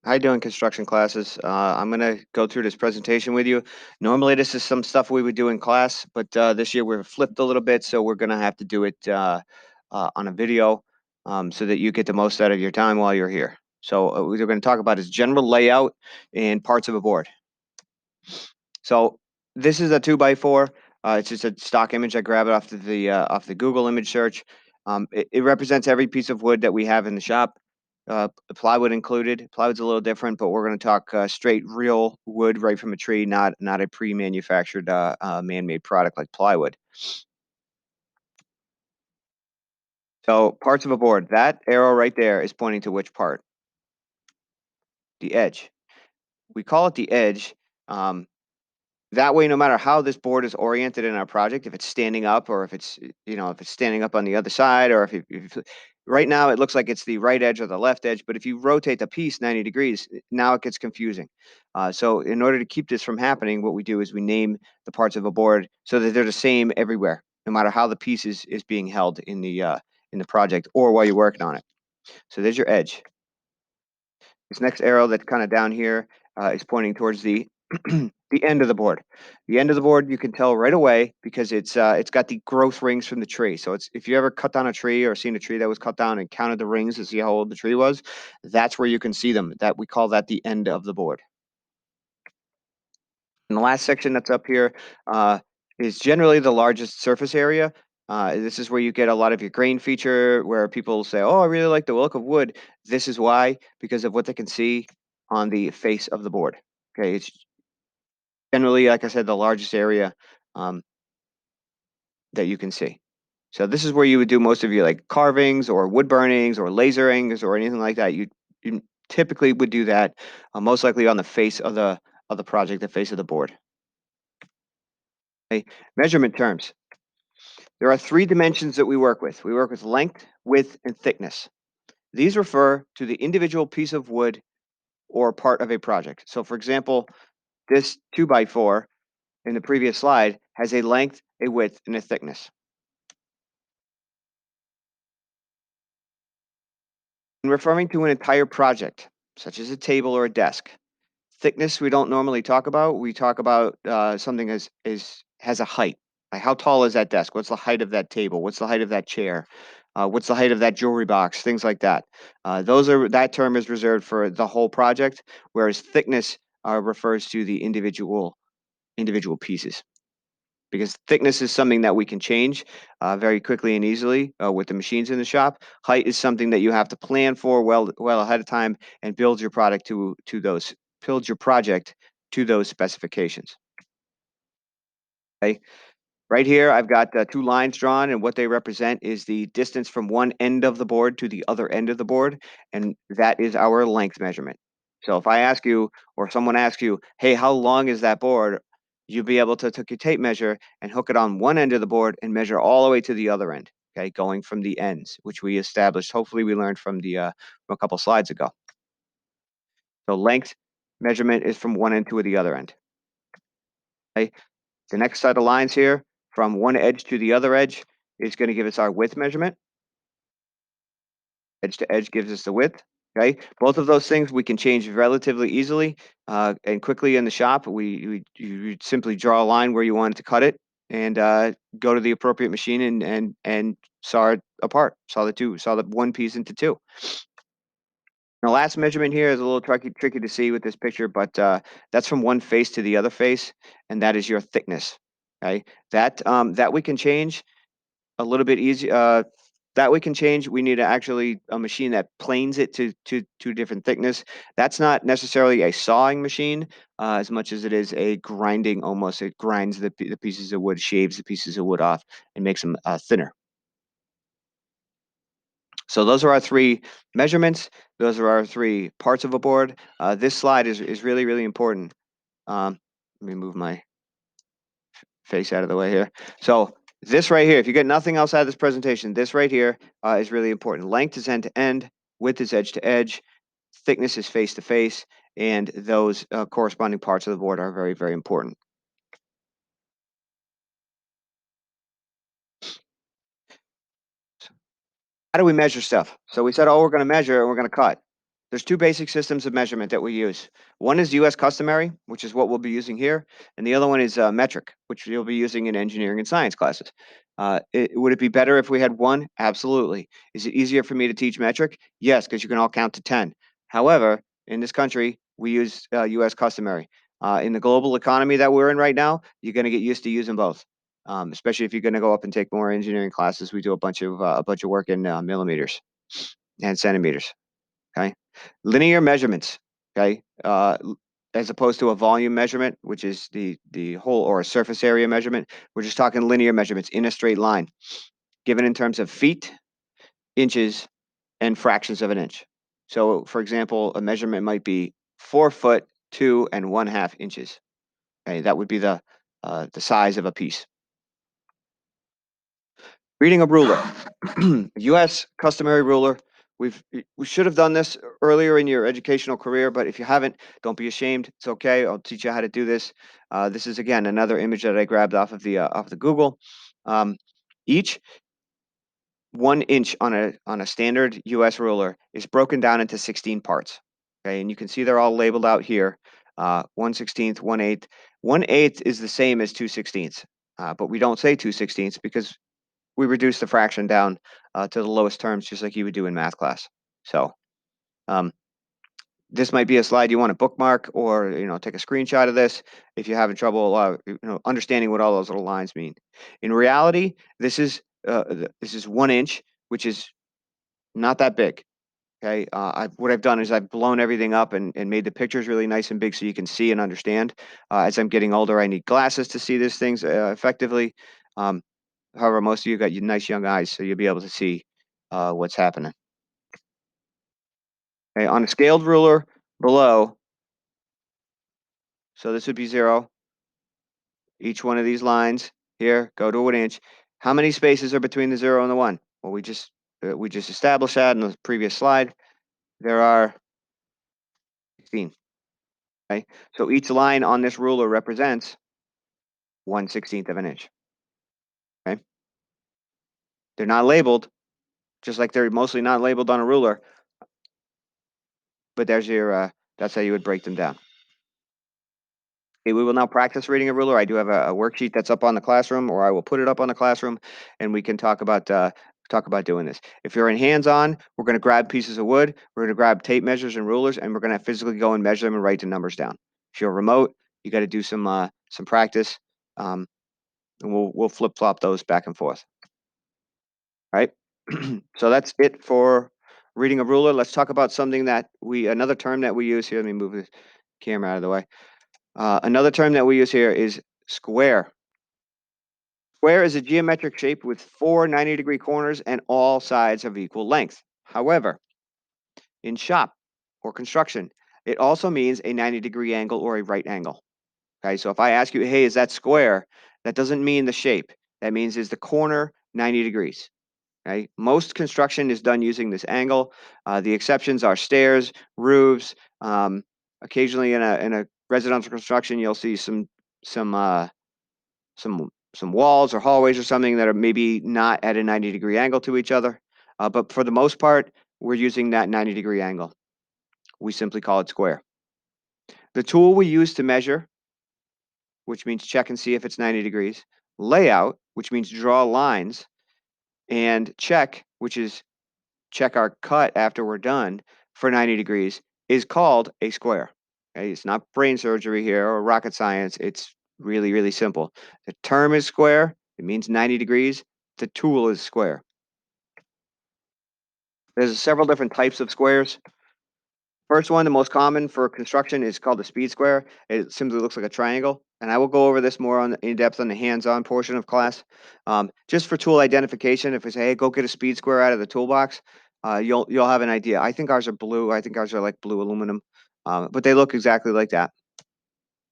How you doing, construction classes? I'm gonna go through this presentation with you. Normally, this is some stuff we would do in class, but this year we're flipped a little bit, so we're gonna have to do it on a video so that you get the most out of your time while you're here. So what we're going to talk about is general layout and parts of a board. So this is a 2x4. It's just a stock image. I grab it off the Google image search. It represents every piece of wood that we have in the shop, plywood included. Plywood's a little different, but we're going to talk straight real wood right from a tree, not a pre-manufactured man-made product like plywood. So parts of a board. That arrow right there is pointing to which part? The edge. We call it the edge. Um, That way, no matter how this board is oriented in our project, if it's standing up or if it's, if it's standing up on the other side, or right now it looks like it's the right edge or the left edge, but if you rotate the piece 90 degrees, now it gets confusing. So in order to keep this from happening, what we do is we name the parts of a board so that they're the same everywhere, no matter how the piece is being held in the project or while you're working on it. So there's your edge. This next arrow that's kind of down here is pointing towards the the end of the board. The end of the board you can tell right away because it's got the growth rings from the tree. So it's if you ever cut down a tree or seen a tree that was cut down and counted the rings to see how old the tree was, that's where you can see them. That we call that the end of the board. And the last section that's up here uh, is generally the largest surface area. This is where you get a lot of your grain feature, where people say, "Oh, I really like the look of wood." This is why, because of what they can see on the face of the board. Okay, it's generally, like I said, the largest area um, that you can see. So this is where you would do most of your like carvings or wood burnings or laserings or anything like that. You typically would do that most likely on the face of the project, the face of the board. Okay. Measurement terms. There are three dimensions that we work with. We work with length, width, and thickness. These refer to the individual piece of wood or part of a project. So for example, this 2x4 in the previous slide has a length, a width, and a thickness. In referring to an entire project, such as a table or a desk, thickness we don't normally talk about. We talk about something as has a height. Like how tall is that desk? What's the height of that table? What's the height of that chair? What's the height of that jewelry box? Things like that. That term is reserved for the whole project, whereas thickness refers to the individual pieces. Because thickness is something that we can change very quickly and easily with the machines in the shop. Height is something that you have to plan for well ahead of time and build your product to those build your project to those specifications. Okay. Right here, I've got two lines drawn, and what they represent is the distance from one end of the board to the other end of the board, and that is our length measurement. So if I ask you, or someone asks you, hey, how long is that board? You'll be able to take your tape measure and hook it on one end of the board and measure all the way to the other end, okay, going from the ends, which we established. Hopefully, we learned from a couple slides ago. So length measurement is from one end to the other end. Okay? The next set of lines here from one edge to the other edge is going to give us our width measurement. Edge to edge gives us the width. Okay, both of those things we can change relatively easily and quickly in the shop. You simply draw a line where you want to cut it and go to the appropriate machine and saw it apart. Saw the one piece into two. The last measurement here is a little tricky to see with this picture, but that's from one face to the other face, and that is your thickness. Okay, that we can change a little bit easy. That we can change. We need actually a machine that planes it to different thickness. That's not necessarily a sawing machine as much as it is a grinding. Almost, it grinds the pieces of wood, shaves the pieces of wood off, and makes them thinner. So those are our three measurements. Those are our three parts of a board. This slide is really important. Let me move my face out of the way here. So this right here, if you get nothing else out of this presentation, this right here is really important. Length is end to end, width is edge to edge, thickness is face to face, and those corresponding parts of the board are very important. How do we measure stuff? So we said, oh, we're going to measure and we're going to cut. There's two basic systems of measurement that we use. One is U.S. customary, which is what we'll be using here, and the other one is metric, which you'll be using in engineering and science classes. Would it be better if we had one? Absolutely. Is it easier for me to teach metric? Yes, because you can all count to 10. However, in this country, we use U.S. customary. In the global economy that we're in right now, you're going to get used to using both, especially if you're going to go up and take more engineering classes. We do a bunch of work in millimeters and centimeters. Okay. Linear measurements, okay, as opposed to a volume measurement, which is the whole or a surface area measurement. We're just talking linear measurements in a straight line, given in terms of feet, inches, and fractions of an inch. So, for example, a measurement might be 4 foot 2 1/2 inches. Okay, that would be the size of a piece. Reading a ruler, U.S. customary ruler. We should have done this earlier in your educational career, but if you haven't, don't be ashamed. It's okay. I'll teach you how to do this. This is again another image that I grabbed off the Google. Um, each 1 inch on a standard U.S. ruler is broken down into 16 parts. Okay, and you can see they're all labeled out here. 1/16, 1/8. 1/8 is the same as 2/16, but we don't say 2/16 because we reduce the fraction down to the lowest terms, just like you would do in math class. So um, this might be a slide you want to bookmark, or take a screenshot of this if you're having trouble understanding what all those little lines mean. In reality, this is 1 inch, which is not that big. Okay, what I've done is I've blown everything up and made the pictures really nice and big so you can see and understand. As I'm getting older, I need glasses to see these things effectively. Um, However, most of you got nice young eyes, so you'll be able to see what's happening. Okay, on a scaled ruler below, so this would be 0. Each one of these lines here go to 1 inch. How many spaces are between the 0 and the 1? Well, we just established that in the previous slide. There are 16. Okay, so each line on this ruler represents 1/16 of an inch. Okay, they're not labeled, just like they're mostly not labeled on a ruler. But that's how you would break them down. Okay, we will now practice reading a ruler. I do have a worksheet that's up on the classroom, or I will put it up on the classroom, and we can talk about doing this. If you're in hands-on, we're going to grab pieces of wood, we're going to grab tape measures and rulers, and we're going to physically go and measure them and write the numbers down. If you're remote, you got to do some practice, and we'll flip-flop those back and forth. All right. So that's it for reading a ruler. Let's talk about something another term that we use here. Let me move the camera out of the way. Another term that we use here is square. Square is a geometric shape with 4 90-degree corners and all sides of equal length. However, in shop or construction, it also means a 90-degree angle or a right angle. Okay, so if I ask you, hey, is that square? That doesn't mean the shape. That means is the corner 90 degrees. Okay, most construction is done using this angle. The exceptions are stairs, roofs. Occasionally, in a residential construction, you'll see some some walls or hallways or something that are maybe not at a 90-degree angle to each other. But for the most part, we're using that 90-degree angle. We simply call it square. The tool we use to measure, which means check and see if it's 90 degrees, layout, which means draw lines, and check, which is check our cut after we're done for 90 degrees, is called a square. Okay? It's not brain surgery here or rocket science. It's really, really simple. The term is square. It means 90 degrees. The tool is square. There's several different types of squares. First one, the most common for construction, is called the speed square. It simply looks like a triangle, and I will go over this more in depth on the hands-on portion of class. Just for tool identification, if we say, "Hey, go get a speed square out of the toolbox," you'll have an idea. I think ours are blue. I think ours are like blue aluminum, but they look exactly like that.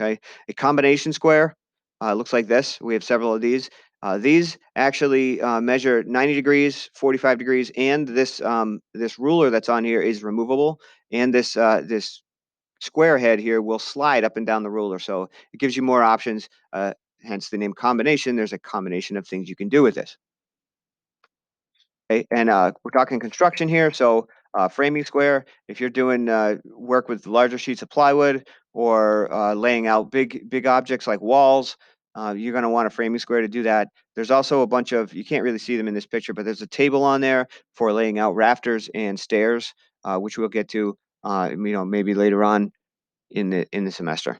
Okay, a combination square looks like this. We have several of these. These actually measure 90 degrees, 45 degrees, and this ruler that's on here is removable, and this square head here will slide up and down the ruler, so it gives you more options. Hence the name combination. There's a combination of things you can do with this. Okay, and we're talking construction here, so Framing square, if you're doing work with larger sheets of plywood or laying out big objects like walls, you're going to want a framing square to do that. There's also a bunch of, you can't really see them in this picture, but there's a table on there for laying out rafters and stairs, which we'll get to, maybe later on in the semester.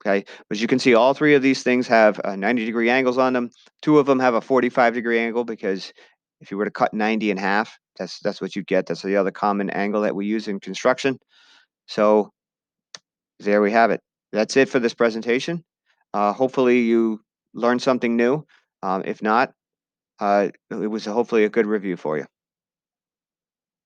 Okay, but you can see all three of these things have 90-degree angles on them. Two of them have a 45-degree angle because if you were to cut 90 in half, that's what you get. That's the other common angle that we use in construction. So there we have it. That's it for this presentation. Hopefully you learned something new. If not, it was hopefully a good review for you.